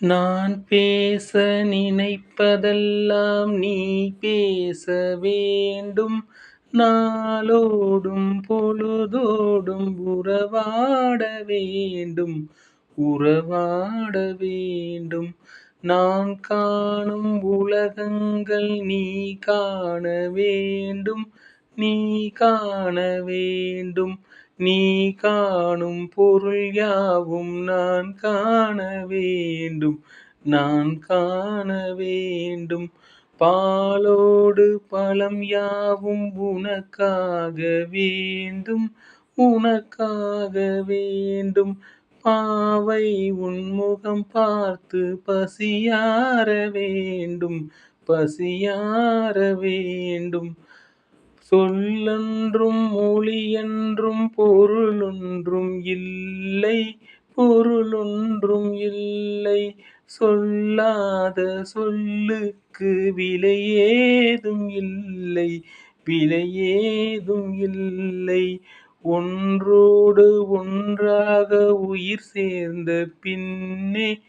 நான் பேச நினைப்பதெல்லாம் நீ பேச வேண்டும். நாளோடும் பொழுதோடும் உறவாட வேண்டும். உறவாட வேண்டும். நான் காணும் உலகங்கள் நீ காண வேண்டும். நீ காண வேண்டும். நீ காணும் பொருள் யாவும் நான் காண வேண்டும். நான் காண வேண்டும். பாலோடு பழம் யாவும் உனக்காக வேண்டும். உனக்காக வேண்டும். பாவை உன்முகம் பார்த்து பசியார வேண்டும். பசியார வேண்டும். சொல்லொன்றும் மொழியென்றும் பொருளொன்றும் இல்லை. பொருளொன்றும் இல்லை. சொல்லாத சொல்லுக்கு விலையேதும் இல்லை. விலையேதும் இல்லை. ஒன்றோடு ஒன்றாக உயிர் சேர்ந்த பின்னே